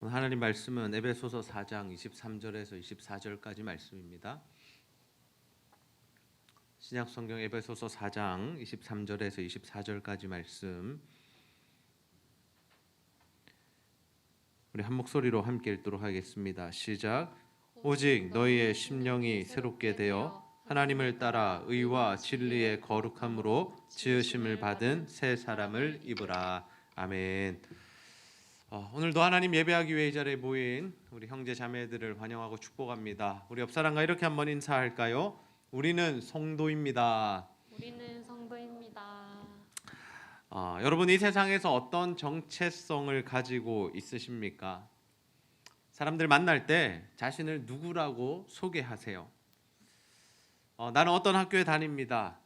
오늘 하나님 말씀은 에베소서 4장 23절에서 24절까지 말씀입니다. 신약 성경 에베소서 4장 23절에서 24절까지 말씀 우리 한 목소리로 함께 읽도록 하겠습니다. 시작. 오직 너희의 심령이 새롭게 되어 하나님을 따라 의와 진리의 거룩함으로 지으심을 받은 새 사람을 입으라. 아멘. 오늘도 하나님 예배하기 위해 이 자리에 모인 우리 형제 자매들을 환영하고 축복합니다. 우리 옆 사람과 이렇게 한번 인사할까요? 우리는 성도입니다. 우리는 성도입니다. 여러분 이 세상에서 어떤 정체성을 가지고 있으십니까? 사람들 만날 때 자신을 누구라고 소개하세요? 나는 어떤 학교에 다닙니다.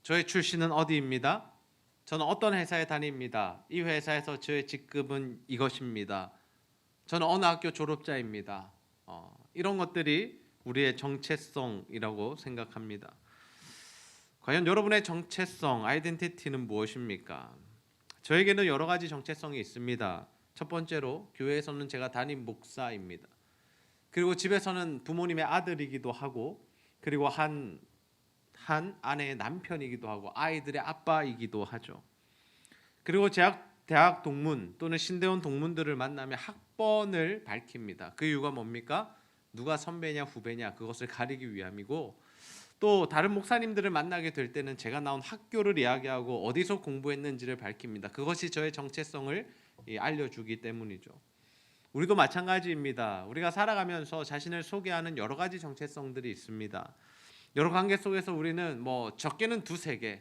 저의 출신은 어디입니다. 저는 어떤 회사에 다닙니다. 이 회사에서 저의 직급은 이것입니다. 저는 어느 학교 졸업자입니다. 이런 것들이 우리의 정체성이라고 생각합니다. 과연 여러분의 정체성, 아이덴티티는 무엇입니까? 저에게는 여러 가지 정체성이 있습니다. 첫 번째로 교회에서는 제가 담임 목사입니다. 그리고 집에서는 부모님의 아들이기도 하고, 그리고 한 아내의 남편이기도 하고 아이들의 아빠이기도 하죠. 그리고 대학 동문 또는 신대원 동문들을 만나면 학번을 밝힙니다. 그 이유가 뭡니까? 누가 선배냐 후배냐 그것을 가리기 위함이고, 또 다른 목사님들을 만나게 될 때는 제가 나온 학교를 이야기하고 어디서 공부했는지를 밝힙니다. 그것이 저의 정체성을 알려주기 때문이죠. 우리도 마찬가지입니다. 우리가 살아가면서 자신을 소개하는 여러 가지 정체성들이 있습니다. 여러 관계 속에서 우리는 적게는 두세 개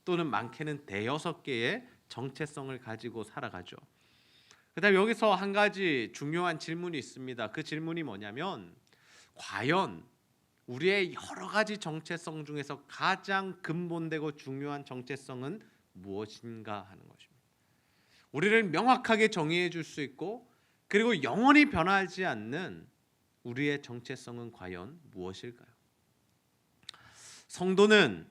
또는 많게는 대여섯 개의 정체성을 가지고 살아가죠. 그다음에 여기서 한 가지 중요한 질문이 있습니다. 그 질문이 뭐냐면, 과연 우리의 여러 가지 정체성 중에서 가장 근본되고 중요한 정체성은 무엇인가 하는 것입니다. 우리를 명확하게 정의해 줄 수 있고, 그리고 영원히 변하지 않는 우리의 정체성은 과연 무엇일까요? 성도는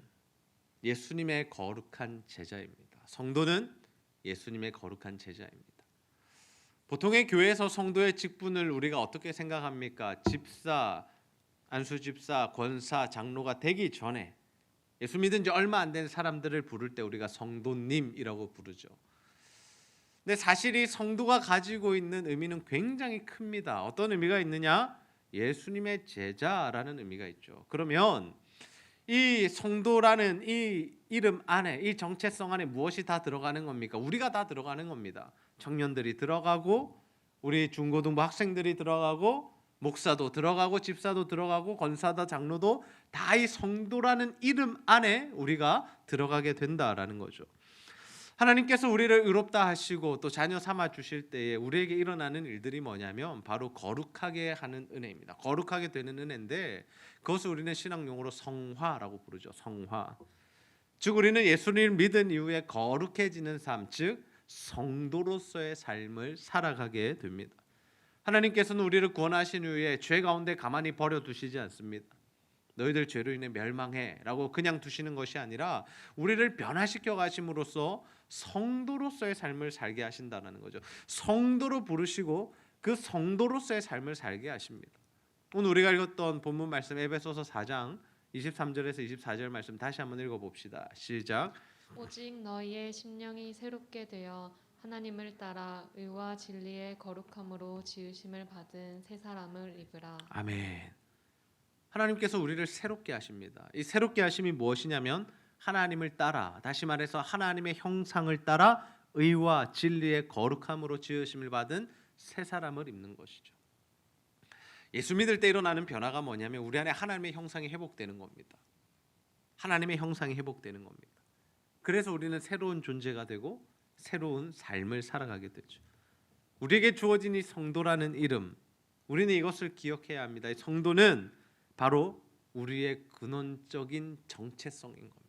예수님의 거룩한 제자입니다. 성도는 예수님의 거룩한 제자입니다. 보통의 교회에서 성도의 직분을 우리가 어떻게 생각합니까? 집사, 안수집사, 권사, 장로가 되기 전에 예수 믿은 지 얼마 안 된 사람들을 부를 때 우리가 성도님이라고 부르죠. 근데 사실 이 성도가 가지고 있는 의미는 굉장히 큽니다. 어떤 의미가 있느냐? 예수님의 제자라는 의미가 있죠. 그러면 이 성도라는 이 이름 안에, 이 정체성 안에 무엇이 다 들어가는 겁니까? 우리가 다 들어가는 겁니다. 청년들이 들어가고, 우리 중고등부 학생들이 들어가고, 목사도 들어가고, 집사도 들어가고, 권사도 장로도 다 이 성도라는 이름 안에 우리가 들어가게 된다라는 거죠. 하나님께서 우리를 의롭다 하시고 또 자녀 삼아 주실 때에 우리에게 일어나는 일들이 뭐냐면 바로 거룩하게 하는 은혜입니다. 거룩하게 되는 은혜인데, 그것을 우리는 신학 용어로 성화라고 부르죠. 성화. 즉 우리는 예수님을 믿은 이후에 거룩해지는 삶, 즉 성도로서의 삶을 살아가게 됩니다. 하나님께서는 우리를 구원하신 후에 죄 가운데 가만히 버려두시지 않습니다. 너희들 죄로 인해 멸망해 라고 그냥 두시는 것이 아니라 우리를 변화시켜 가심으로써 성도로서의 삶을 살게 하신다는 거죠. 성도로 부르시고 그 성도로서의 삶을 살게 하십니다. 오늘 우리가 읽었던 본문 말씀 에베소서 4장 23절에서 24절 말씀 다시 한번 읽어봅시다. 시작. 오직 너희의 심령이 새롭게 되어 하나님을 따라 의와 진리의 거룩함으로 지으심을 받은 새 사람을 입으라. 아멘. 하나님께서 우리를 새롭게 하십니다. 이 새롭게 하심이 무엇이냐면 하나님을 따라, 다시 말해서 하나님의 형상을 따라 의와 진리의 거룩함으로 지으심을 받은 새 사람을 입는 것이죠. 예수 믿을 때 일어나는 변화가 뭐냐면 우리 안에 하나님의 형상이 회복되는 겁니다. 하나님의 형상이 회복되는 겁니다. 그래서 우리는 새로운 존재가 되고 새로운 삶을 살아가게 되죠. 우리에게 주어진 이 성도라는 이름, 우리는 이것을 기억해야 합니다. 이 성도는 바로 우리의 근원적인 정체성인 겁니다.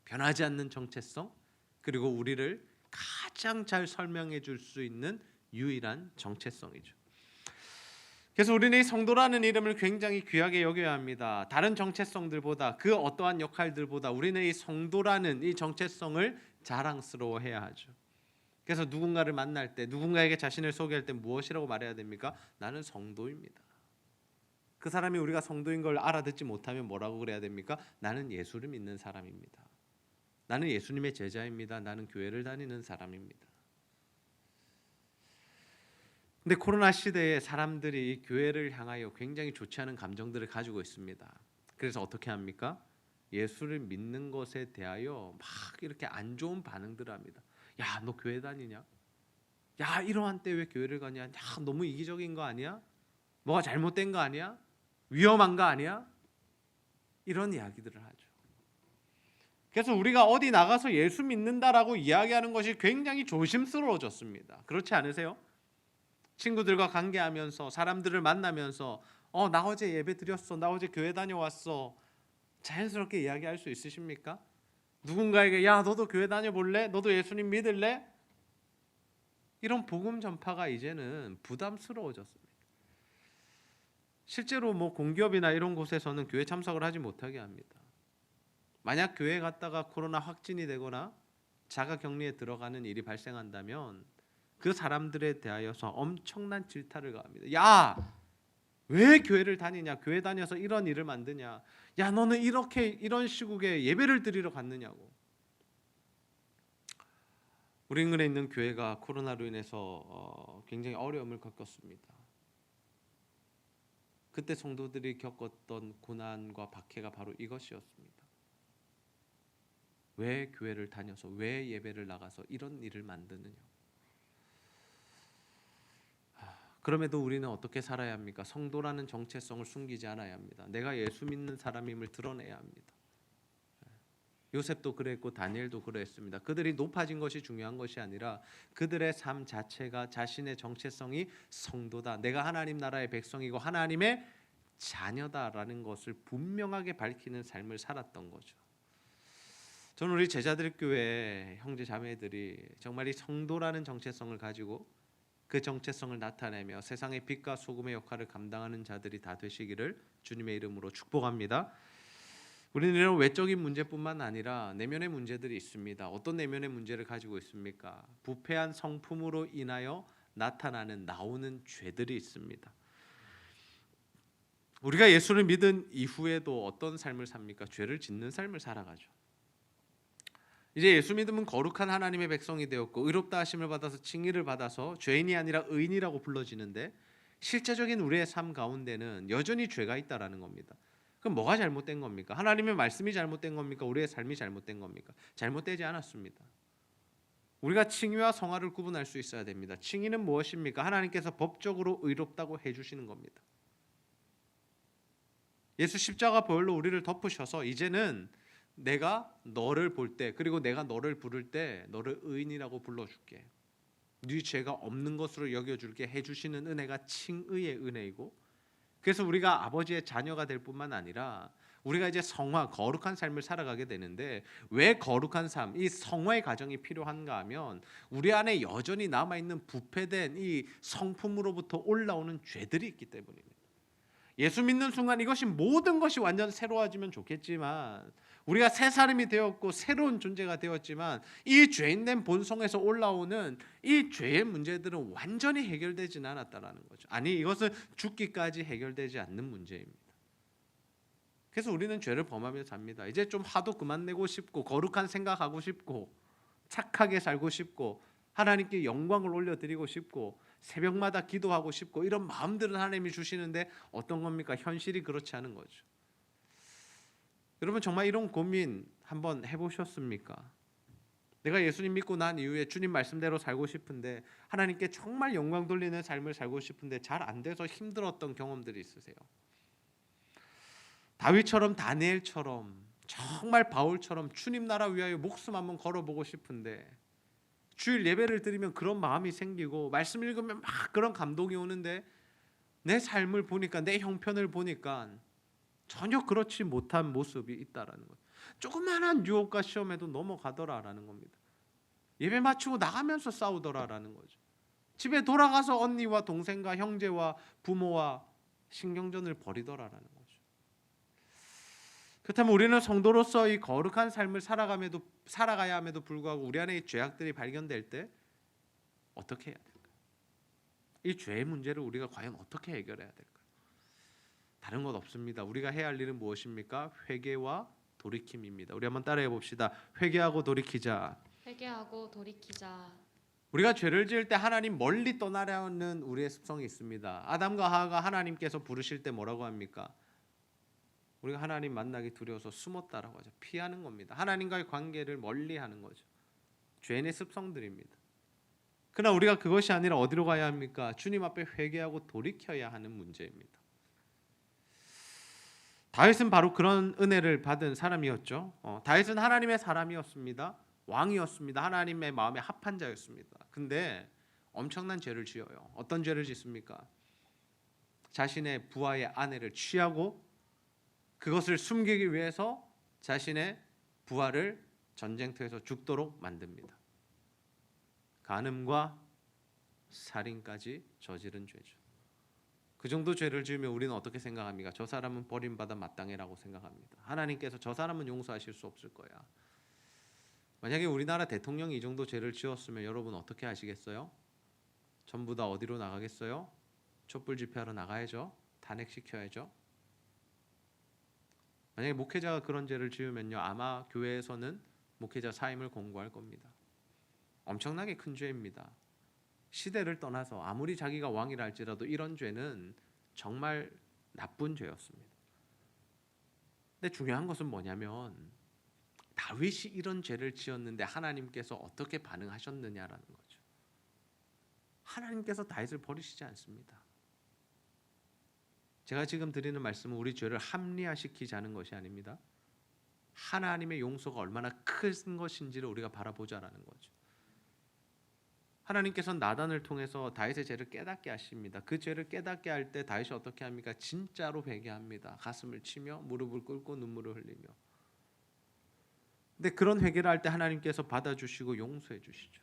변하지 않는 정체성, 그리고 우리를 가장 잘 설명해 줄 수 있는 유일한 정체성이죠. 그래서 우리는 이 성도라는 이름을 굉장히 귀하게 여겨야 합니다. 다른 정체성들보다, 그 어떠한 역할들보다 우리는 이 성도라는 이 정체성을 자랑스러워해야 하죠. 그래서 누군가를 만날 때, 누군가에게 자신을 소개할 때 무엇이라고 말해야 됩니까? 나는 성도입니다. 그 사람이 우리가 성도인 걸 알아듣지 못하면 뭐라고 그래야 됩니까? 나는 예수를 믿는 사람입니다. 나는 예수님의 제자입니다. 나는 교회를 다니는 사람입니다. 근데 코로나 시대에 사람들이 교회를 향하여 굉장히 좋지 않은 감정들을 가지고 있습니다. 그래서 어떻게 합니까? 예수를 믿는 것에 대하여 막 이렇게 안 좋은 반응들을 합니다. 야, 너 교회 다니냐? 야, 이러한 때 왜 교회를 가냐? 야, 너무 이기적인 거 아니야? 뭐가 잘못된 거 아니야? 위험한 거 아니야? 이런 이야기들을 하죠. 그래서 우리가 어디 나가서 예수 믿는다라고 이야기하는 것이 굉장히 조심스러워졌습니다. 그렇지 않으세요? 친구들과 관계하면서 사람들을 만나면서 나 어제 예배 드렸어. 나 어제 교회 다녀왔어. 자연스럽게 이야기할 수 있으십니까? 누군가에게 야, 너도 교회 다녀볼래? 너도 예수님 믿을래? 이런 복음 전파가 이제는 부담스러워졌습니다. 실제로 공기업이나 이런 곳에서는 교회 참석을 하지 못하게 합니다. 만약 교회에 갔다가 코로나 확진이 되거나 자가 격리에 들어가는 일이 발생한다면 그 사람들에 대하여서 엄청난 질타를 가합니다. 야, 왜 교회를 다니냐? 교회 다녀서 이런 일을 만드냐? 야, 너는 이런 시국에 예배를 드리러 갔느냐고. 우리 인근에 있는 교회가 코로나로 인해서 굉장히 어려움을 겪었습니다. 그때 성도들이 겪었던 고난과 박해가 바로 이것이었습니다. 왜 교회를 다녀서, 왜 예배를 나가서 이런 일을 만드느냐? 그럼에도 우리는 어떻게 살아야 합니까? 성도라는 정체성을 숨기지 않아야 합니다. 내가 예수 믿는 사람임을 드러내야 합니다. 요셉도 그랬고 다니엘도 그랬습니다. 그들이 높아진 것이 중요한 것이 아니라 그들의 삶 자체가 자신의 정체성이 성도다. 내가 하나님 나라의 백성이고 하나님의 자녀다라는 것을 분명하게 밝히는 삶을 살았던 거죠. 저는 우리 제자들 교회 형제 자매들이 정말 이 성도라는 정체성을 가지고 그 정체성을 나타내며 세상의 빛과 소금의 역할을 감당하는 자들이 다 되시기를 주님의 이름으로 축복합니다. 우리는 이런 외적인 문제뿐만 아니라 내면의 문제들이 있습니다. 어떤 내면의 문제를 가지고 있습니까? 부패한 성품으로 인하여 나오는 죄들이 있습니다. 우리가 예수를 믿은 이후에도 어떤 삶을 삽니까? 죄를 짓는 삶을 살아가죠. 이제 예수 믿으면 거룩한 하나님의 백성이 되었고 의롭다 하심을 받아서 칭의를 받아서 죄인이 아니라 의인이라고 불러지는데 실제적인 우리의 삶 가운데는 여전히 죄가 있다라는 겁니다. 그럼 뭐가 잘못된 겁니까? 하나님의 말씀이 잘못된 겁니까? 우리의 삶이 잘못된 겁니까? 잘못되지 않았습니다. 우리가 칭의와 성화를 구분할 수 있어야 됩니다. 칭의는 무엇입니까? 하나님께서 법적으로 의롭다고 해주시는 겁니다. 예수 십자가 보혈로 우리를 덮으셔서 이제는 내가 너를 볼 때 그리고 내가 너를 부를 때 너를 의인이라고 불러줄게. 네 죄가 없는 것으로 여겨줄게 해주시는 은혜가 칭의의 은혜이고 그래서 우리가 아버지의 자녀가 될 뿐만 아니라 우리가 이제 성화, 거룩한 삶을 살아가게 되는데 왜 거룩한 삶, 이 성화의 과정이 필요한가 하면 우리 안에 여전히 남아있는 부패된 이 성품으로부터 올라오는 죄들이 있기 때문입니다. 예수 믿는 순간 이것이 모든 것이 완전 새로워지면 좋겠지만 우리가 새 사람이 되었고 새로운 존재가 되었지만 이 죄인된 본성에서 올라오는 이 죄의 문제들은 완전히 해결되지는 않았다라는 거죠. 아니 이것은 죽기까지 해결되지 않는 문제입니다. 그래서 우리는 죄를 범하며 삽니다. 이제 좀 화도 그만 내고 싶고 거룩한 생각하고 싶고 착하게 살고 싶고 하나님께 영광을 올려드리고 싶고 새벽마다 기도하고 싶고 이런 마음들은 하나님이 주시는데 어떤 겁니까? 현실이 그렇지 않은 거죠. 여러분 정말 이런 고민 한번 해보셨습니까? 내가 예수님 믿고 난 이후에 주님 말씀대로 살고 싶은데 하나님께 정말 영광 돌리는 삶을 살고 싶은데 잘 안 돼서 힘들었던 경험들이 있으세요? 다윗처럼 다니엘처럼 정말 바울처럼 주님 나라 위하여 목숨 한번 걸어보고 싶은데 주일 예배를 드리면 그런 마음이 생기고 말씀 읽으면 막 그런 감동이 오는데 내 삶을 보니까 내 형편을 보니까 전혀 그렇지 못한 모습이 있다라는 거예요. 조그마한 유혹과 시험에도 넘어가더라라는 겁니다. 예배 마치고 나가면서 싸우더라라는 거죠. 집에 돌아가서 언니와 동생과 형제와 부모와 신경전을 벌이더라라는 거죠. 그렇다면 우리는 성도로서 이 거룩한 삶을 살아가야 함에도 불구하고 우리 안에 이 죄악들이 발견될 때 어떻게 해야 될까요? 이 죄의 문제를 우리가 과연 어떻게 해결해야 될까요? 다른 것 없습니다. 우리가 해야 할 일은 무엇입니까? 회개와 돌이킴입니다. 우리 한번 따라해 봅시다. 회개하고 돌이키자. 회개하고 돌이키자. 우리가 죄를 지을 때 하나님 멀리 떠나려는 우리의 습성이 있습니다. 아담과 하와가 하나님께서 부르실 때 뭐라고 합니까? 우리가 하나님 만나기 두려워서 숨었다라고 하죠. 피하는 겁니다. 하나님과의 관계를 멀리하는 거죠. 죄인의 습성들입니다. 그러나 우리가 그것이 아니라 어디로 가야 합니까? 주님 앞에 회개하고 돌이켜야 하는 문제입니다. 다윗은 바로 그런 은혜를 받은 사람이었죠. 다윗은 하나님의 사람이었습니다. 왕이었습니다. 하나님의 마음에 합한 자였습니다. 근데 엄청난 죄를 지어요. 어떤 죄를 짓습니까? 자신의 부하의 아내를 취하고 그것을 숨기기 위해서 자신의 부하를 전쟁터에서 죽도록 만듭니다. 간음과 살인까지 저지른 죄죠. 그 정도 죄를 지으면 우리는 어떻게 생각합니까? 저 사람은 버림받아 마땅해라고 생각합니다. 하나님께서 저 사람은 용서하실 수 없을 거야. 만약에 우리나라 대통령이 이 정도 죄를 지었으면 여러분 어떻게 하시겠어요? 전부 다 어디로 나가겠어요? 촛불 집회하러 나가야죠. 탄핵시켜야죠. 만약에 목회자가 그런 죄를 지으면요, 아마 교회에서는 목회자 사임을 공고할 겁니다. 엄청나게 큰 죄입니다. 시대를 떠나서 아무리 자기가 왕이라 할지라도 이런 죄는 정말 나쁜 죄였습니다. 근데 중요한 것은 뭐냐면 다윗이 이런 죄를 지었는데 하나님께서 어떻게 반응하셨느냐라는 거죠. 하나님께서 다윗을 버리시지 않습니다. 제가 지금 드리는 말씀은 우리 죄를 합리화시키자는 것이 아닙니다. 하나님의 용서가 얼마나 큰 것인지를 우리가 바라보자라는 거죠. 하나님께서는 나단을 통해서 다윗의 죄를 깨닫게 하십니다. 그 죄를 깨닫게 할 때 다윗이 어떻게 합니까? 진짜로 회개합니다. 가슴을 치며 무릎을 꿇고 눈물을 흘리며. 근데 그런 회개를 할 때 하나님께서 받아주시고 용서해 주시죠.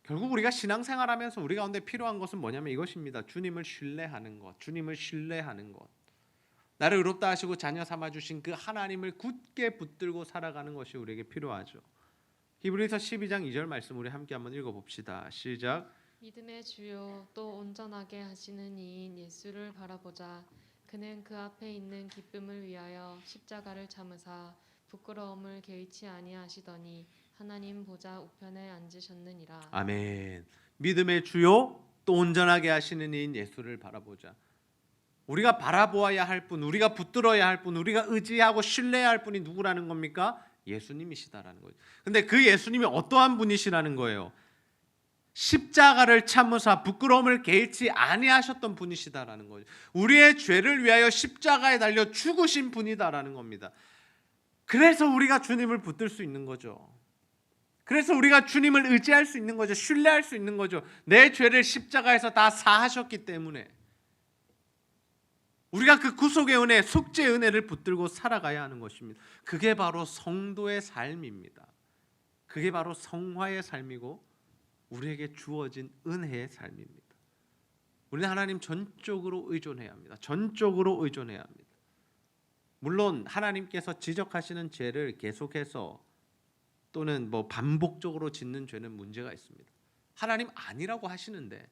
결국 우리가 신앙생활하면서 우리 가운데 필요한 것은 뭐냐면 이것입니다. 주님을 신뢰하는 것, 주님을 신뢰하는 것. 나를 의롭다 하시고 자녀 삼아 주신 그 하나님을 굳게 붙들고 살아가는 것이 우리에게 필요하죠. 히브리서 12장 2절 말씀 우리 함께 한번 읽어봅시다. 시작. 믿음의 주요 또 온전하게 하시는 이인 예수를 바라보자. 그는 그 앞에 있는 기쁨을 위하여 십자가를 참으사 부끄러움을 개의치 아니하시더니 하나님 보좌 우편에 앉으셨느니라. 아멘. 믿음의 주요 또 온전하게 하시는 이인 예수를 바라보자. 우리가 바라보아야 할 분, 우리가 붙들어야 할 분, 우리가 의지하고 신뢰해야 할 분이 누구라는 겁니까? 예수님이시다라는 거죠. 근데 그 예수님이 어떠한 분이시라는 거예요? 십자가를 참으사 부끄러움을 개의치 아니하셨던 분이시다라는 거죠. 우리의 죄를 위하여 십자가에 달려 죽으신 분이다라는 겁니다. 그래서 우리가 주님을 붙들 수 있는 거죠. 그래서 우리가 주님을 의지할 수 있는 거죠. 신뢰할 수 있는 거죠. 내 죄를 십자가에서 다 사하셨기 때문에 우리가 그 구속의 은혜, 속죄의 은혜를 붙들고 살아가야 하는 것입니다. 그게 바로 성도의 삶입니다. 그게 바로 성화의 삶이고 우리에게 주어진 은혜의 삶입니다. 우리는 하나님 전적으로 의존해야 합니다. 전적으로 의존해야 합니다. 물론 하나님께서 지적하시는 죄를 계속해서 또는 반복적으로 짓는 죄는 문제가 있습니다. 하나님 아니라고 하시는데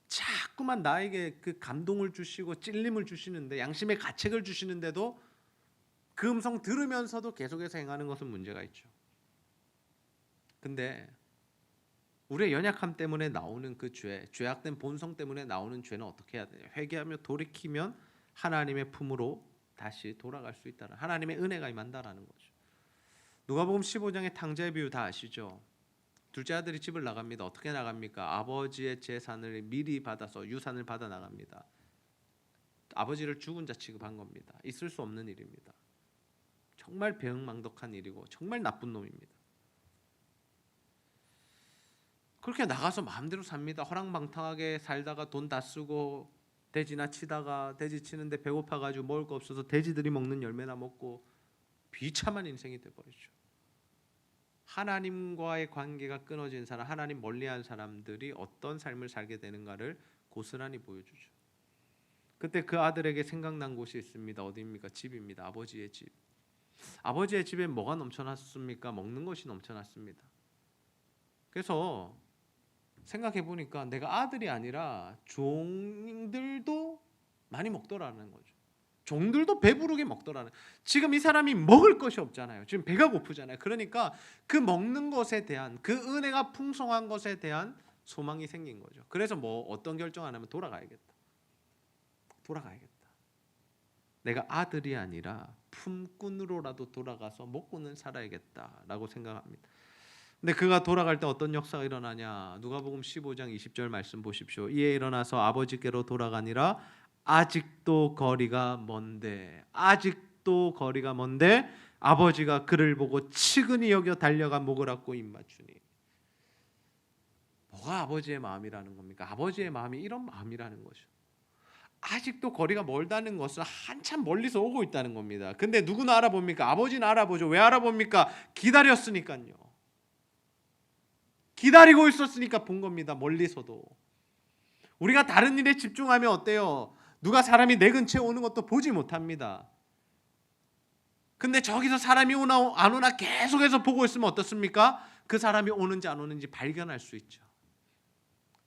자꾸만 나에게 그 감동을 주시고 찔림을 주시는데 양심의 가책을 주시는데도 그 음성 들으면서도 계속해서 행하는 것은 문제가 있죠. 근데 우리의 연약함 때문에 나오는 그 죄, 죄악된 본성 때문에 나오는 죄는 어떻게 해야 되냐? 회개하며 돌이키면 하나님의 품으로 다시 돌아갈 수 있다는 하나님의 은혜가 임한다라는 거죠. 누가복음 15장의 탕자의 비유 다 아시죠? 둘째 아들이 집을 나갑니다. 어떻게 나갑니까? 아버지의 재산을 미리 받아서 유산을 받아 나갑니다. 아버지를 죽은 자 취급한 겁니다. 있을 수 없는 일입니다. 정말 배은망덕한 일이고 정말 나쁜 놈입니다. 그렇게 나가서 마음대로 삽니다. 허랑방탕하게 살다가 돈 다 쓰고 돼지나 치다가 돼지 치는데 배고파가지고 먹을 거 없어서 돼지들이 먹는 열매나 먹고 비참한 인생이 돼버리죠. 하나님과의 관계가 끊어진 사람, 하나님 멀리한 사람들이 어떤 삶을 살게 되는가를 고스란히 보여주죠. 그때 그 아들에게 생각난 곳이 있습니다. 어디입니까? 집입니다. 아버지의 집. 아버지의 집에 뭐가 넘쳐났습니까? 먹는 것이 넘쳐났습니다. 그래서 생각해 보니까 내가 아들이 아니라 종들도 많이 먹더라는 거죠. 종들도 배부르게 먹더라는. 지금 이 사람이 먹을 것이 없잖아요. 지금 배가 고프잖아요. 그러니까 그 먹는 것에 대한, 그 은혜가 풍성한 것에 대한 소망이 생긴 거죠. 그래서 뭐 어떤 결정 안 하면 돌아가야겠다. 내가 아들이 아니라 품꾼으로라도 돌아가서 먹고는 살아야겠다라고 생각합니다. 근데 그가 돌아갈 때 어떤 역사가 일어나냐? 누가복음 15장 20절 말씀 보십시오. 이에 일어나서 아버지께로 돌아가니라. 아직도 거리가 먼데 아버지가 그를 보고 치근히 여겨 달려가 목을 안고 입맞추니. 뭐가 아버지의 마음이라는 겁니까? 아버지의 마음이 이런 마음이라는 거죠. 아직도 거리가 멀다는 것은 한참 멀리서 오고 있다는 겁니다. 근데 누구나 알아봅니까? 아버지는 알아보죠. 왜 알아봅니까? 기다렸으니까요. 기다리고 있었으니까 본 겁니다. 멀리서도. 우리가 다른 일에 집중하면 어때요? 누가 사람이 내 근처에 오는 것도 보지 못합니다. 근데 저기서 사람이 오나 안 오나 계속해서 보고 있으면 어떻습니까? 그 사람이 오는지 안 오는지 발견할 수 있죠.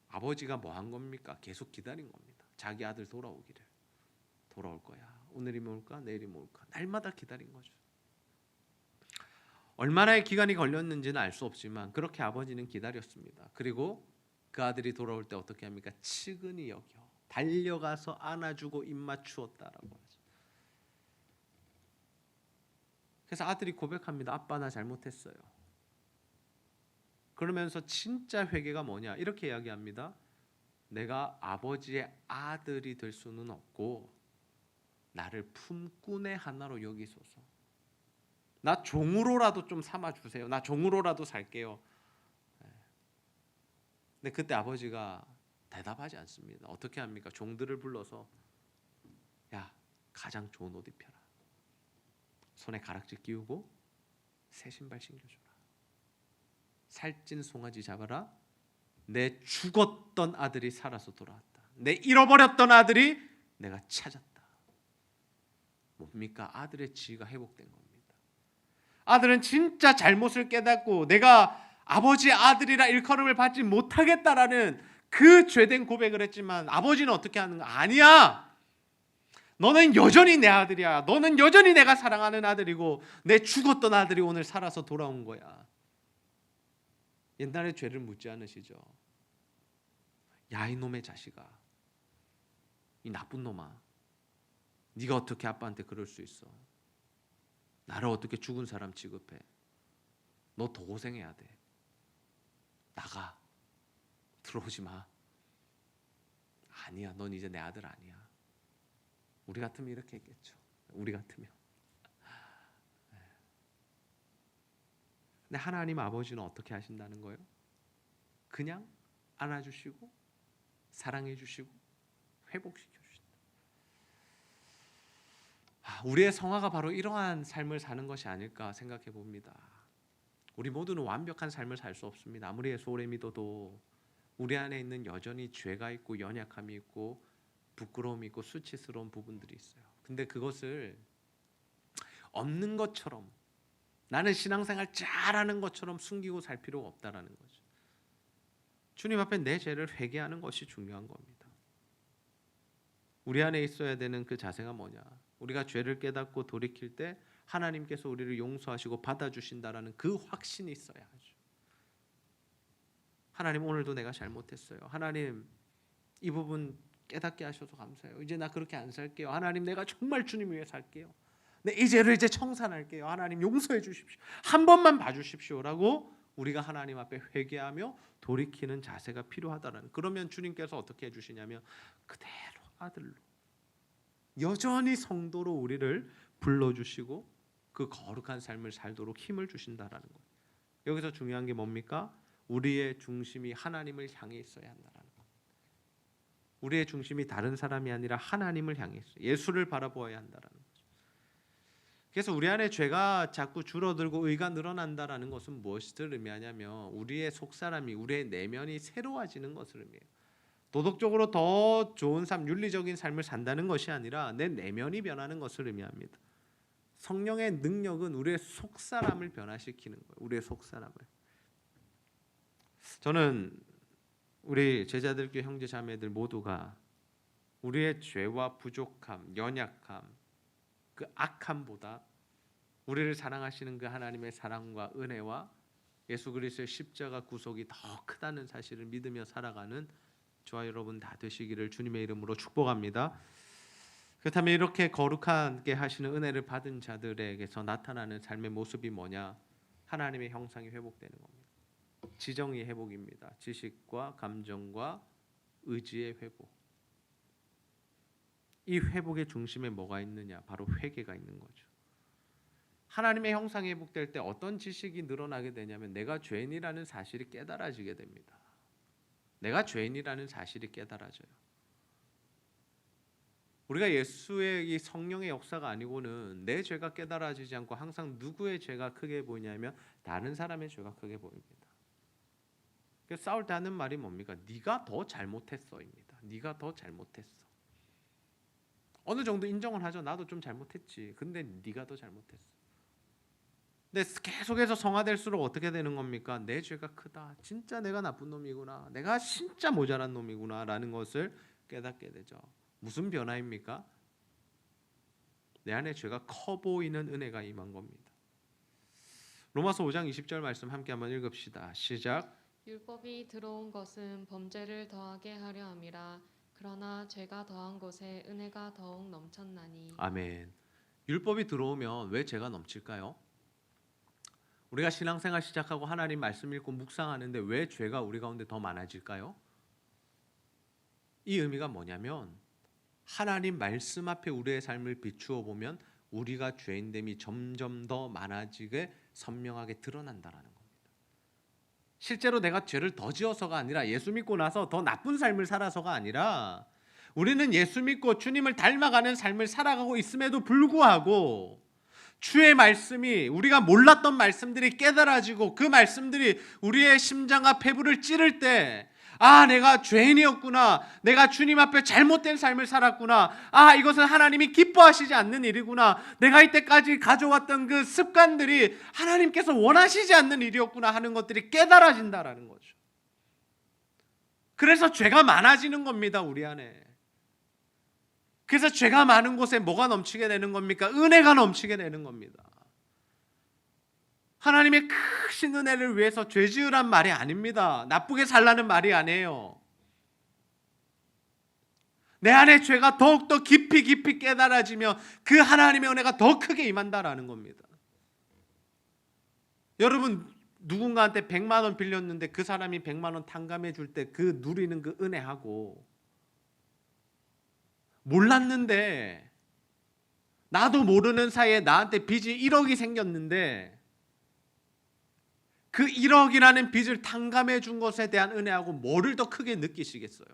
아버지가 뭐 한 겁니까? 계속 기다린 겁니다. 자기 아들 돌아오기를. 돌아올 거야. 오늘이면 올까? 내일이면 올까? 날마다 기다린 거죠. 얼마나의 기간이 걸렸는지는 알 수 없지만 그렇게 아버지는 기다렸습니다. 그리고 그 아들이 돌아올 때 어떻게 합니까? 치근히 여겨 달려가서 안아주고 입맞추었다라고 하죠. 그래서 아들이 고백합니다. 아빠 나 잘못했어요. 그러면서 진짜 회개가 뭐냐? 이렇게 이야기합니다. 내가 아버지의 아들이 될 수는 없고 나를 품꾼의 하나로 여기소서. 나 종으로라도 좀 삼아 주세요. 나 종으로라도 살게요. 근데 그때 아버지가 대답하지 않습니다. 어떻게 합니까? 종들을 불러서 야, 가장 좋은 옷 입혀라. 손에 가락지 끼우고 새 신발 신겨줘라. 살찐 송아지 잡아라. 내 죽었던 아들이 살아서 돌아왔다. 내 잃어버렸던 아들이 내가 찾았다. 뭡니까? 아들의 지위가 회복된 겁니다. 아들은 진짜 잘못을 깨닫고 내가 아버지의 아들이라 일컬음을 받지 못하겠다라는 그 죄된 고백을 했지만 아버지는 어떻게 하는 거야? 아니야. 너는 여전히 내 아들이야. 너는 여전히 내가 사랑하는 아들이고 내 죽었던 아들이 오늘 살아서 돌아온 거야. 옛날에 죄를 묻지 않으시죠? 야, 이놈의 자식아, 이 나쁜 놈아, 네가 어떻게 아빠한테 그럴 수 있어? 나를 어떻게 죽은 사람 취급해? 너 더 고생해야 돼. 나가. 들어오지 마. 아니야, 넌 이제 내 아들 아니야. 우리 같으면 이렇게 했겠죠. 우리 같으면. 근데 하나님 아버지는 어떻게 하신다는 거예요? 그냥 안아주시고 사랑해주시고 회복시켜주신다. 우리의 성화가 바로 이러한 삶을 사는 것이 아닐까 생각해 봅니다. 우리 모두는 완벽한 삶을 살 수 없습니다. 아무리 예수 오래 믿어도 우리 안에 있는 여전히 죄가 있고 연약함이 있고 부끄러움이 있고 수치스러운 부분들이 있어요. 근데 그것을 없는 것처럼, 나는 신앙생활 잘하는 것처럼 숨기고 살 필요가 없다라는 거죠. 주님 앞에 내 죄를 회개하는 것이 중요한 겁니다. 우리 안에 있어야 되는 그 자세가 뭐냐? 우리가 죄를 깨닫고 돌이킬 때 하나님께서 우리를 용서하시고 받아주신다라는 그 확신이 있어야 하죠. 하나님, 오늘도 내가 잘못했어요. 하나님, 이 부분 깨닫게 하셔서 감사해요. 이제 나 그렇게 안 살게요. 하나님, 내가 정말 주님 위해 살게요. 이 죄를 이제 청산할게요. 하나님, 용서해 주십시오. 한 번만 봐주십시오라고 우리가 하나님 앞에 회개하며 돌이키는 자세가 필요하다라는. 그러면 주님께서 어떻게 해주시냐면 그대로 아들로 여전히 성도로 우리를 불러주시고 그 거룩한 삶을 살도록 힘을 주신다라는 거예요. 여기서 중요한 게 뭡니까? 우리의 중심이 하나님을 향해 있어야 한다라는 거예요. 우리의 중심이 다른 사람이 아니라 하나님을 향해 있어요. 예수를 바라보아야 한다라는 거죠. 그래서 우리 안에 죄가 자꾸 줄어들고 의가 늘어난다라는 것은 무엇을 의미하냐면 우리의 속사람이, 우리의 내면이 새로워지는 것을 의미해요. 도덕적으로 더 좋은 삶, 윤리적인 삶을 산다는 것이 아니라 내 내면이 변하는 것을 의미합니다. 성령의 능력은 우리의 속사람을 변화시키는 거예요. 우리의 속사람을. 저는 우리 제자들교 형제 자매들 모두가 우리의 죄와 부족함, 연약함, 그 악함보다 우리를 사랑하시는 그 하나님의 사랑과 은혜와 예수 그리스도의 십자가 구속이 더 크다는 사실을 믿으며 살아가는 저와 여러분 다 되시기를 주님의 이름으로 축복합니다. 그렇다면 이렇게 거룩하게 하시는 은혜를 받은 자들에게서 나타나는 삶의 모습이 뭐냐? 하나님의 형상이 회복되는 겁니다. 지정의 회복입니다. 지식과 감정과 의지의 회복. 이 회복의 중심에 뭐가 있느냐? 바로 회개가 있는 거죠. 하나님의 형상이 회복될 때 어떤 지식이 늘어나게 되냐면 내가 죄인이라는 사실이 깨달아지게 됩니다. 내가 죄인이라는 사실이 깨달아져요. 우리가 예수의 이 성령의 역사가 아니고는 내 죄가 깨달아지지 않고 항상 누구의 죄가 크게 보이냐면 다른 사람의 죄가 크게 보입니다. 그래서 싸울 때 하는 말이 뭡니까? 네가 더 잘못했어입니다. 네가 더 잘못했어. 어느 정도 인정을 하죠. 나도 좀 잘못했지. 근데 네가 더 잘못했어. 근데 계속해서 성화될수록 어떻게 되는 겁니까? 내 죄가 크다. 진짜 내가 나쁜 놈이구나. 내가 진짜 모자란 놈이구나 라는 것을 깨닫게 되죠. 무슨 변화입니까? 내 안에 죄가 커 보이는 은혜가 임한 겁니다. 로마서 5장 20절 말씀 함께 한번 읽읍시다. 시작. 율법이 들어온 것은 범죄를 더하게 하려 함이라. 그러나 죄가 더한 곳에 은혜가 더욱 넘쳤나니. 아멘. 율법이 들어오면 왜 죄가 넘칠까요? 우리가 신앙생활 시작하고 하나님 말씀 읽고 묵상하는데 왜 죄가 우리 가운데 더 많아질까요? 이 의미가 뭐냐면 하나님 말씀 앞에 우리의 삶을 비추어 보면 우리가 죄인됨이 점점 더 많아지게 선명하게 드러난다라는 겁니다. 실제로 내가 죄를 더 지어서가 아니라 예수 믿고 나서 더 나쁜 삶을 살아서가 아니라 우리는 예수 믿고 주님을 닮아가는 삶을 살아가고 있음에도 불구하고 주의 말씀이 우리가 몰랐던 말씀들이 깨달아지고 그 말씀들이 우리의 심장과 폐부를 찌를 때 내가 죄인이었구나. 내가 주님 앞에 잘못된 삶을 살았구나. 이것은 하나님이 기뻐하시지 않는 일이구나. 내가 이때까지 가져왔던 그 습관들이 하나님께서 원하시지 않는 일이었구나 하는 것들이 깨달아진다라는 거죠. 그래서 죄가 많아지는 겁니다. 우리 안에. 그래서 죄가 많은 곳에 뭐가 넘치게 되는 겁니까? 은혜가 넘치게 되는 겁니다. 하나님의 크신 은혜를 위해서 죄 지으란 말이 아닙니다. 나쁘게 살라는 말이 아니에요. 내 안에 죄가 더욱더 깊이 깨달아지며 그 하나님의 은혜가 더 크게 임한다라는 겁니다. 여러분 누군가한테 100만 원 빌렸는데 그 사람이 100만 원 탕감해 줄 때 그 누리는 그 은혜하고 몰랐는데 나도 모르는 사이에 나한테 빚이 1억이 생겼는데 그 1억이라는 빚을 탕감해 준 것에 대한 은혜하고 뭐를 더 크게 느끼시겠어요?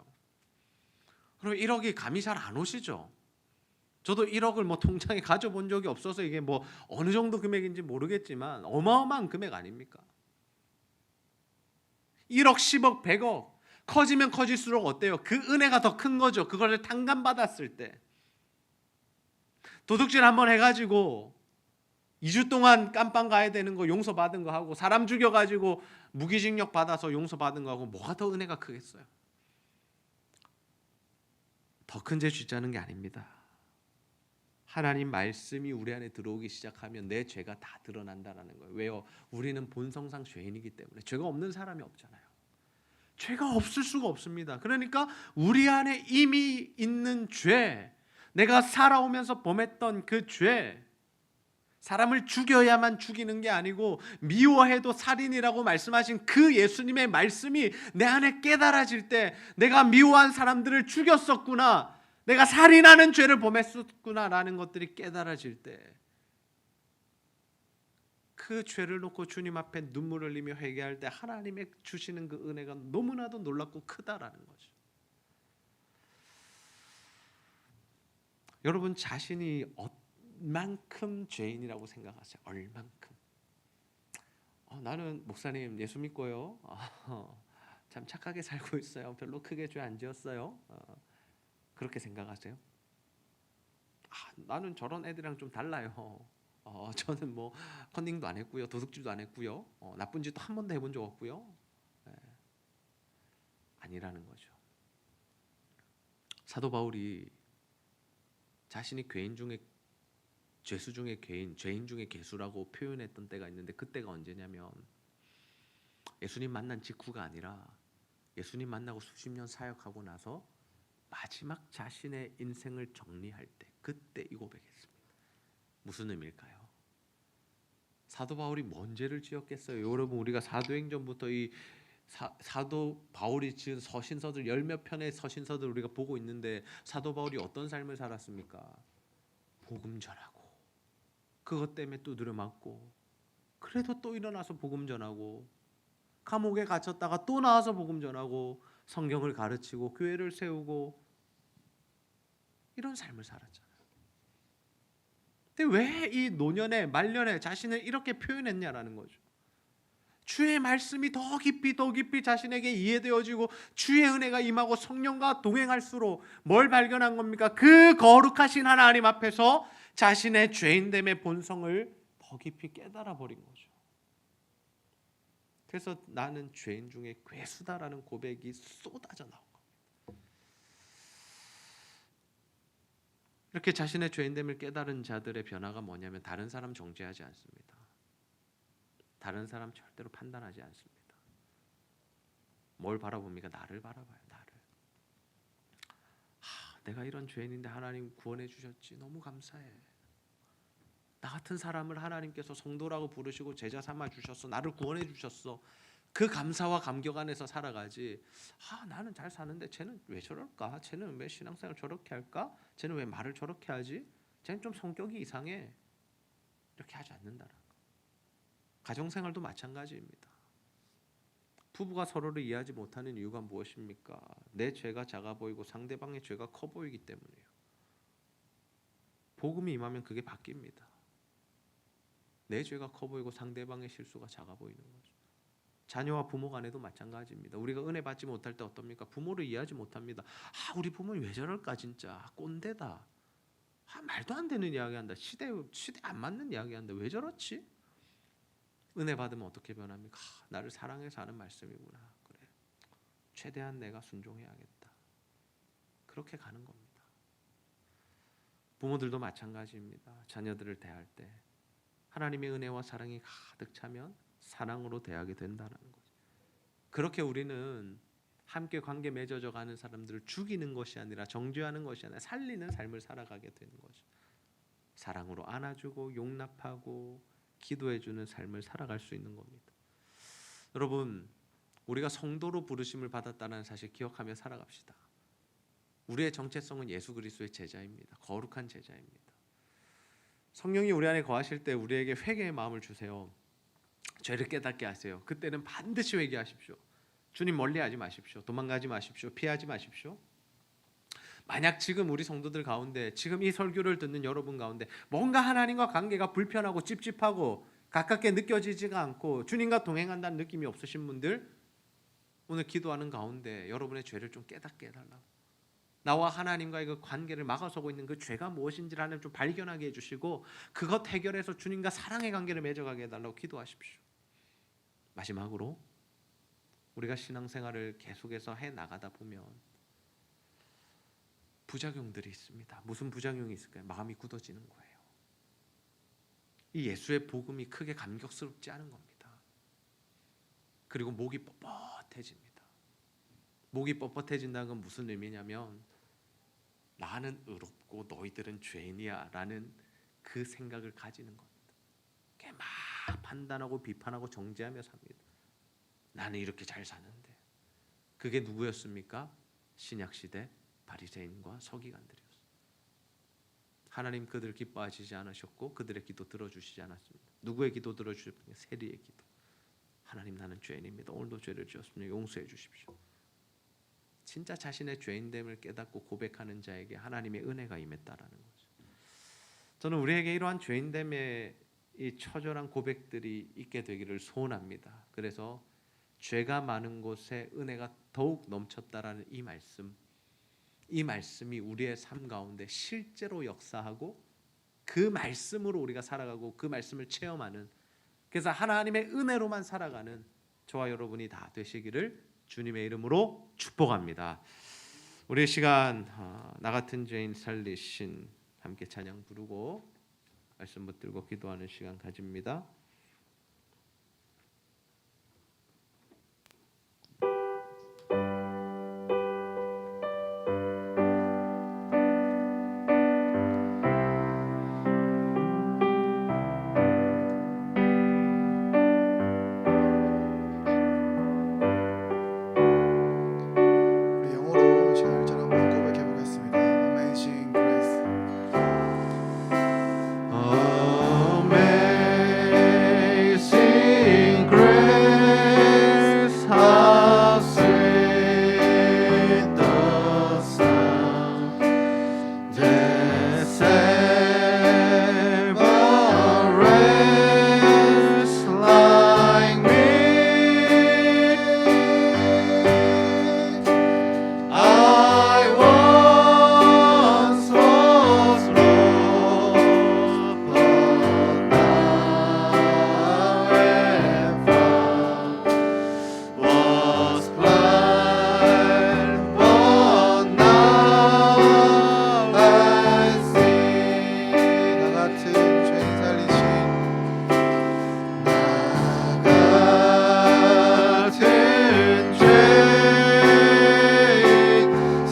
그럼 1억이 감이 잘 안 오시죠? 저도 1억을 통장에 가져본 적이 없어서 이게 어느 정도 금액인지 모르겠지만 어마어마한 금액 아닙니까? 1억, 10억, 100억 커지면 커질수록 어때요? 그 은혜가 더 큰 거죠. 그걸 탕감받았을 때 도둑질 한번 해가지고 2주 동안 깜빵 가야 되는 거 용서받은 거 하고 사람 죽여가지고 무기징역 받아서 용서받은 거 하고 뭐가 더 은혜가 크겠어요? 더 큰 죄 짓자는 게 아닙니다. 하나님 말씀이 우리 안에 들어오기 시작하면 내 죄가 다 드러난다는 거예요. 왜요? 우리는 본성상 죄인이기 때문에. 죄가 없는 사람이 없잖아요. 죄가 없을 수가 없습니다. 그러니까 우리 안에 이미 있는 죄, 내가 살아오면서 범했던 그 죄, 사람을 죽여야만 죽이는 게 아니고 미워해도 살인이라고 말씀하신 그 예수님의 말씀이 내 안에 깨달아질 때 내가 미워한 사람들을 죽였었구나, 내가 살인하는 죄를 범했었구나라는 것들이 깨달아질 때 그 죄를 놓고 주님 앞에 눈물을 흘리며 회개할 때 하나님의 주시는 그 은혜가 너무나도 놀랍고 크다라는 거죠. 여러분 자신이 얼만큼 죄인이라고 생각하세요? 얼만큼? 나는 목사님 예수 믿고요. 참 착하게 살고 있어요. 별로 크게 죄 안 지었어요. 그렇게 생각하세요? 나는 저런 애들이랑 좀 달라요. 저는 컨닝도 안 했고요, 도둑질도 안 했고요, 나쁜 짓도 한 번도 해본 적 없고요. 아니라는 거죠. 사도 바울이 자신이 죄인 중에 죄인 중에 괴수라고 표현했던 때가 있는데, 그때가 언제냐면 예수님 만난 직후가 아니라 예수님 만나고 수십 년 사역하고 나서 마지막 자신의 인생을 정리할 때, 그때 이 고백했습니다. 무슨 의미일까요? 사도 바울이 뭔 죄를 지었겠어요? 여러분, 우리가 사도행전부터 이 사도 바울이 지은 서신서들, 열몇 편의 서신서들 우리가 보고 있는데, 사도 바울이 어떤 삶을 살았습니까? 복음 전하고, 그것 때문에 두드려 맞고, 그래도 또 일어나서 복음 전하고, 감옥에 갇혔다가 또 나와서 복음 전하고, 성경을 가르치고 교회를 세우고, 이런 삶을 살았잖아요. 근데 왜 이 노년에 말년에 자신을 이렇게 표현했냐라는 거죠. 주의 말씀이 더 깊이 자신에게 이해되어지고, 주의 은혜가 임하고 성령과 동행할수록 뭘 발견한 겁니까? 그 거룩하신 하나님 앞에서 자신의 죄인됨의 본성을 더 깊이 깨달아 버린 거죠. 그래서 나는 죄인 중에 괴수다라는 고백이 쏟아져 나온 겁니다. 이렇게 자신의 죄인됨을 깨달은 자들의 변화가 뭐냐면, 다른 사람 정죄하지 않습니다. 다른 사람 절대로 판단하지 않습니다. 뭘 바라봅니까? 나를 바라봐요. 나를. 내가 이런 죄인인데 하나님 구원해 주셨지, 너무 감사해. 나 같은 사람을 하나님께서 성도라고 부르시고 제자 삼아 주셨어. 나를 구원해 주셨어. 그 감사와 감격 안에서 살아가지, 나는 잘 사는데 쟤는 왜 저럴까? 쟤는 왜 신앙생활 저렇게 할까? 쟤는 왜 말을 저렇게 하지? 쟤는 좀 성격이 이상해. 이렇게 하지 않는다는 거. 가정생활도 마찬가지입니다. 부부가 서로를 이해하지 못하는 이유가 무엇입니까? 내 죄가 작아 보이고 상대방의 죄가 커 보이기 때문이에요. 복음이 임하면 그게 바뀝니다. 내 죄가 커 보이고 상대방의 실수가 작아 보이는 거죠. 자녀와 부모 간에도 마찬가지입니다. 우리가 은혜 받지 못할 때 어떻습니까? 부모를 이해하지 못합니다. 우리 부모는 왜 저럴까, 진짜 꼰대다. 말도 안 되는 이야기한다. 시대 안 맞는 이야기한다. 왜 저렇지? 은혜 받으면 어떻게 변합니까? 나를 사랑해서 하는 말씀이구나. 그래, 최대한 내가 순종해야겠다. 그렇게 가는 겁니다. 부모들도 마찬가지입니다. 자녀들을 대할 때 하나님의 은혜와 사랑이 가득 차면 사랑으로 대하게 된다는 거죠. 그렇게 우리는 함께 관계 맺어져 가는 사람들을 죽이는 것이 아니라, 정죄하는 것이 아니라 살리는 삶을 살아가게 되는 거죠. 사랑으로 안아주고 용납하고 기도해주는 삶을 살아갈 수 있는 겁니다. 여러분, 우리가 성도로 부르심을 받았다는 사실 기억하며 살아갑시다. 우리의 정체성은 예수 그리스도의 제자입니다. 거룩한 제자입니다. 성령이 우리 안에 거하실 때 우리에게 회개의 마음을 주세요. 죄를 깨닫게 하세요. 그때는 반드시 회개하십시오. 주님 멀리하지 마십시오. 도망가지 마십시오. 피하지 마십시오. 만약 지금 우리 성도들 가운데, 지금 이 설교를 듣는 여러분 가운데 뭔가 하나님과 관계가 불편하고 찝찝하고 가깝게 느껴지지가 않고 주님과 동행한다는 느낌이 없으신 분들, 오늘 기도하는 가운데 여러분의 죄를 좀 깨닫게 해달라고, 나와 하나님과의 그 관계를 막아서고 있는 그 죄가 무엇인지를 하나님 좀 발견하게 해주시고, 그것 해결해서 주님과 사랑의 관계를 맺어가게 해달라고 기도하십시오. 마지막으로, 우리가 신앙생활을 계속해서 해나가다 보면 부작용들이 있습니다. 무슨 부작용이 있을까요? 마음이 굳어지는 거예요. 이 예수의 복음이 크게 감격스럽지 않은 겁니다. 그리고 목이 뻣뻣해집니다. 목이 뻣뻣해진다는 건 무슨 의미냐면, 나는 의롭고 너희들은 죄인이야 라는 그 생각을 가지는 겁니다. 막 판단하고 비판하고 정죄하며 삽니다. 나는 이렇게 잘 사는데. 그게 누구였습니까? 신약시대 바리새인과 서기관들이었습니다. 하나님 그들 기뻐하시지 않으셨고 그들의 기도 들어주시지 않았습니다. 누구의 기도 들어주셨습니까? 세리의 기도. 하나님, 나는 죄인입니다. 오늘도 죄를 지었습니다. 용서해 주십시오. 진짜 자신의 죄인됨을 깨닫고 고백하는 자에게 하나님의 은혜가 임했다라는 거죠. 저는 우리에게 이러한 죄인됨의 이 처절한 고백들이 있게 되기를 소원합니다. 그래서 죄가 많은 곳에 은혜가 더욱 넘쳤다라는 이 말씀이 우리의 삶 가운데 실제로 역사하고, 그 말씀으로 우리가 살아가고 그 말씀을 체험하는, 그래서 하나님의 은혜로만 살아가는 저와 여러분이 다 되시기를 주님의 이름으로 축복합니다. 우리 시간 나 같은 죄인 살리신 함께 찬양 부르고 말씀 붙들고 기도하는 시간 가집니다. 우리 영어로 시간을 한번 고백해 보겠습니다. Amazing Grace. Amazing grace, how sweet the sound that saved a wretch like me. I once was lost, but now am found. Was blind, but now I see. 나 같은 죄인 살리신 나 같은 죄인 살리신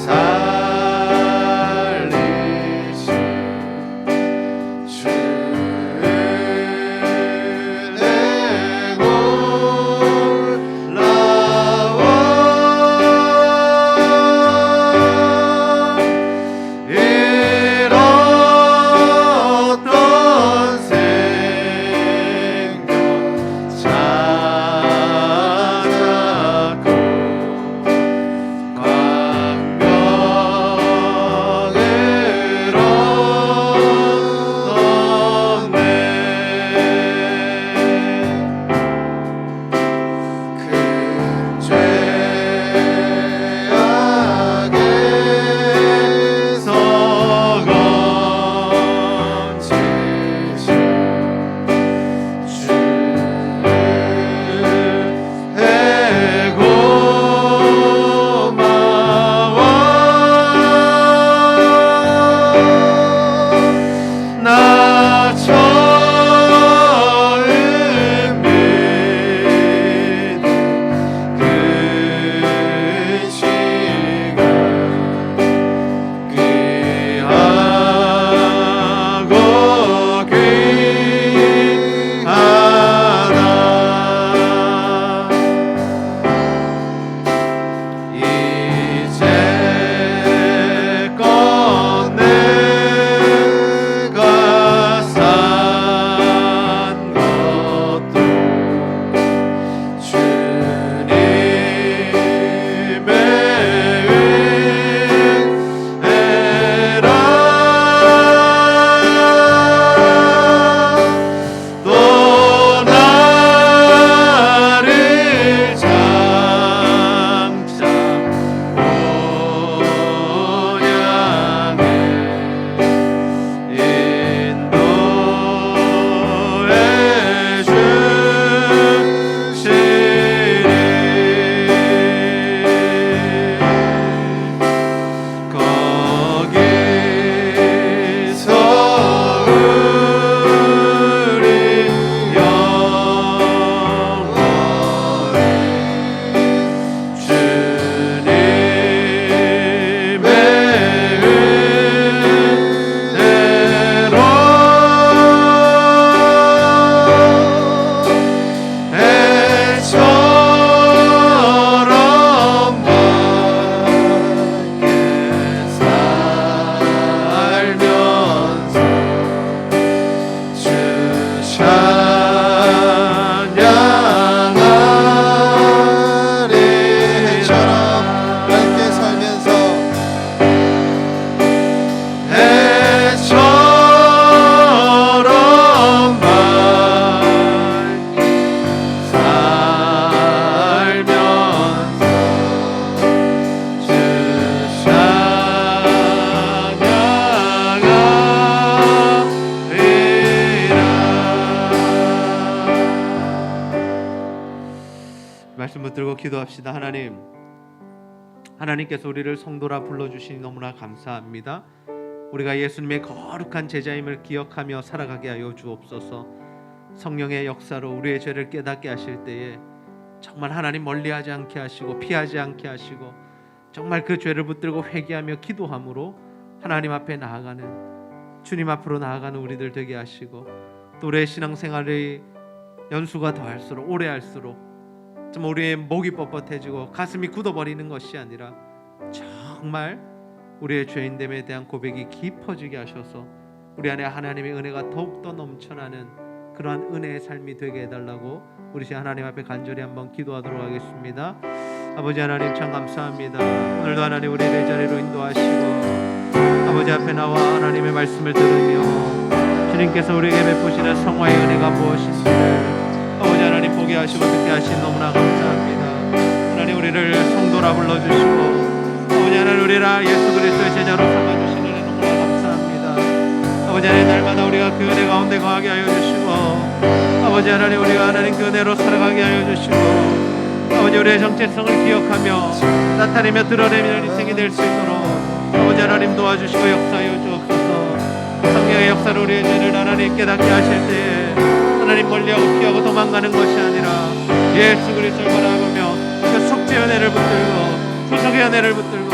주 내 골라와 잃었던 생명 찾았고 광명으로 얻네. 큰 죄악에서 건지신 주의 고마워. 나 처음 믿는 그 시간 귀하고 귀하다. 이제껏 내가 산 것도 주님의 은혜라. 또 나를 장차 본향에 인도해 주시리. 거기서 우리 영원히 주님의 은혜로 해처럼 밝게 살면서 주 찬양하리라. 밝게 살면서 해처럼 밝게 살면서 주 찬양하리라. 말씀 붙들고 기도합시다. 하나님, 하나님께서 우리를 성도라 불러주시니 너무나 감사합니다. 우리가 예수님의 거룩한 제자임을 기억하며 살아가게 하여 주옵소서. 성령의 역사로 우리의 죄를 깨닫게 하실 때에 정말 하나님 멀리하지 않게 하시고 피하지 않게 하시고 정말 그 죄를 붙들고 회개하며 기도함으로 하나님 앞에 나아가는, 주님 앞으로 나아가는 우리들 되게 하시고, 또 우리의 신앙생활의 연수가 더할수록 오래 할수록 좀 우리의 목이 뻣뻣해지고 가슴이 굳어버리는 것이 아니라 정말 우리의 죄인됨에 대한 고백이 깊어지게 하셔서 우리 안에 하나님의 은혜가 더욱더 넘쳐나는 그러한 은혜의 삶이 되게 해달라고 우리 하나님 앞에 간절히 한번 기도하도록 하겠습니다. 아버지 하나님 참 감사합니다. 오늘도 하나님 우리를 자리로 인도하시고 아버지 앞에 나와 하나님의 말씀을 들으며 주님께서 우리에게 베푸시는 성화의 은혜가 무엇인지를 아버지 하나님 보게 하시고 듣게 하신 너무나 감사합니다. 하나님 우리를 성도라 불러주시고 아버지 하나님 우리를 예수 그리스도의 제자로 삼아주시는 은혜 너무나 감사합니다. 아버지 하나님 날마다 우리가 그 은혜 가운데 거하게 하여 주시고 아버지 하나님 우리가 하나님 그 은혜로 살아가게 하여 주시고 아버지 우리의 정체성을 기억하며 나타내며 드러내는 인생이 될 수 있도록 아버지 하나님 도와주시고 역사하여 주옵소서. 성령의 역사로 우리의 죄를 하나님 깨닫게 하실 때에 하나님 멀리하고 피하고 도망가는 것이 아니라 예수 그리스도를 바라보며 그 속죄의 은혜를 붙들고 구속의 은혜를 붙들고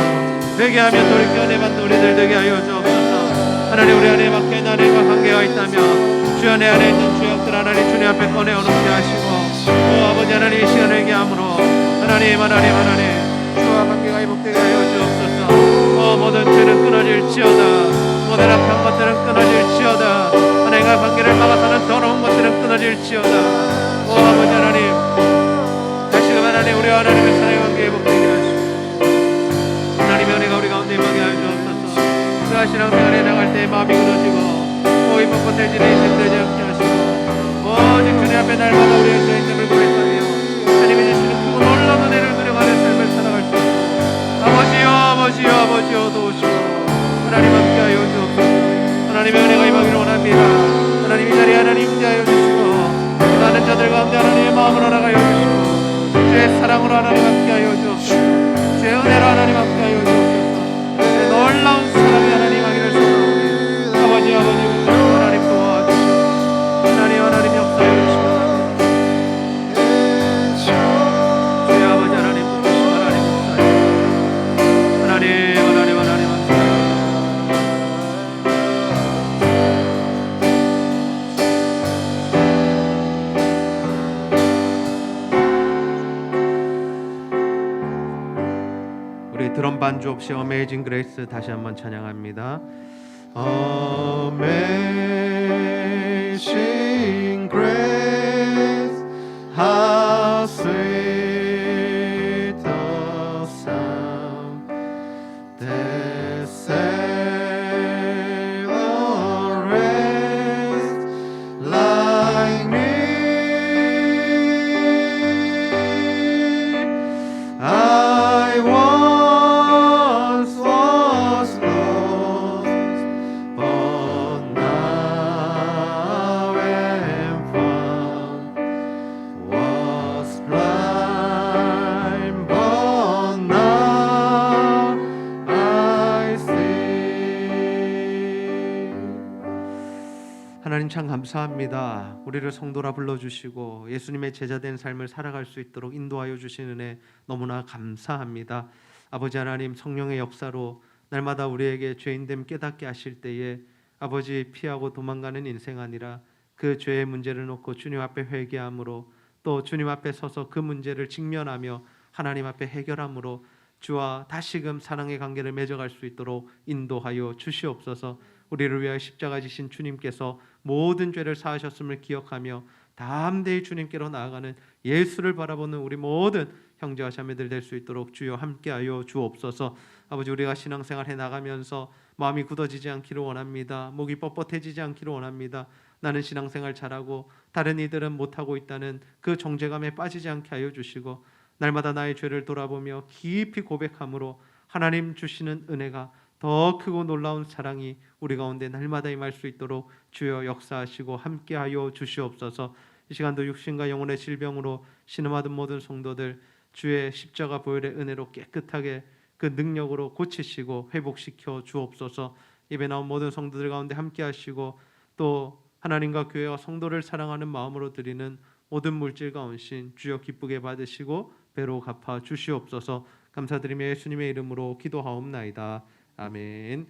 회개하며 돌이켜 은혜 받는 우리들 되게 하여 주옵소서. 하나님 우리 안에 막혀있는 하나님과 관계가 있다면 주 안에 있는 죄악들 하나님 주님 앞에 꺼내어놓게 하시고 아버지 하나님 이 시간을 얘기함으로 하나님 주와 관계가 회복되게 하여 주옵소서. 모든 죄는 끊어질지어다. 모든 악한 것들은 끊어질지어다. 하나님과 관계를 막아서는 더러운 것들은 끊어질지어다. 아버지 하나님 다시금 하나님 우리와 하나님의 사랑의 관계 회복되게 하시고 하나님의 은혜가 우리 가운데 임하게 하여 주옵소서. 우리가 신앙생활에 나갈 때 마음이 굳어지고 몸이 뻣뻣해지는 인생 되지 않게 하시고 오직 주님 앞에 날마다 우리의 죄인됨을 고백하며 하나님이 주시는 크고 놀라운 은혜를 누려가는 삶을 살아갈 수 있고 아버지여 도우시고 하나님 함께 하여 주옵소서. 하나님의 은혜가 임하기를 원합니다. 하나님 이 자리에 하나님 임재하여 주시고 나는 자들 가운데 하나님의 마음을 허락하여 주시고 주의 사랑으로 하나님 함께 하여 주옵소서. 주의 은혜로 하나님 함께 하여 주옵소서. 주의 놀라운 사랑이 하나님 하기를 소원합니다. 아버지 하나님 도와주시고 하나님 역사해 주시고 주의 아버지 하나님 도우시고 하나님 역사해 하나님 드럼 반주 없이 Amazing Grace 다시 한번 찬양합니다. Amazing Grace, how sweet the sound that saved a wretch like me. I once was lost, but now am found. Was blind, but now I see. 하나님 참 감사합니다. 우리를 성도라 불러주시고 예수님의 제자된 삶을 살아갈 수 있도록 인도하여 주시는 은혜 너무나 감사합니다. 아버지 하나님 성령의 역사로 날마다 우리에게 죄인됨 깨닫게 하실 때에 아버지 피하고 도망가는 인생 아니라 그 죄의 문제를 놓고 주님 앞에 회개함으로 또 주님 앞에 서서 그 문제를 직면하며 하나님 앞에 해결함으로 주와 다시금 사랑의 관계를 맺어갈 수 있도록 인도하여 주시옵소서. 우리를 위하여 십자가 지신 주님께서 모든 죄를 사하셨음을 기억하며 담대히 주님께로 나아가는 예수를 바라보는 우리 모든 형제와 자매들 될 수 있도록 주여 함께하여 주옵소서. 아버지 우리가 신앙생활 해나가면서 마음이 굳어지지 않기를 원합니다. 목이 뻣뻣해지지 않기를 원합니다. 나는 신앙생활 잘하고 다른 이들은 못하고 있다는 그 정죄감에 빠지지 않게 하여 주시고 날마다 나의 죄를 돌아보며 깊이 고백함으로 하나님 주시는 은혜가 더 크고 놀라운 사랑이 우리 가운데 날마다 임할 수 있도록 주여 역사하시고 함께하여 주시옵소서. 이 시간도 육신과 영혼의 질병으로 신음하던 모든 성도들 주의 십자가 보혈의 은혜로 깨끗하게 그 능력으로 고치시고 회복시켜 주옵소서. 예배 나온 모든 성도들 가운데 함께 하시고 또 하나님과 교회와 성도를 사랑하는 마음으로 드리는 모든 물질과 헌신 주여 기쁘게 받으시고 배로 갚아 주시옵소서. 감사드리며 예수님의 이름으로 기도하옵나이다. 아멘.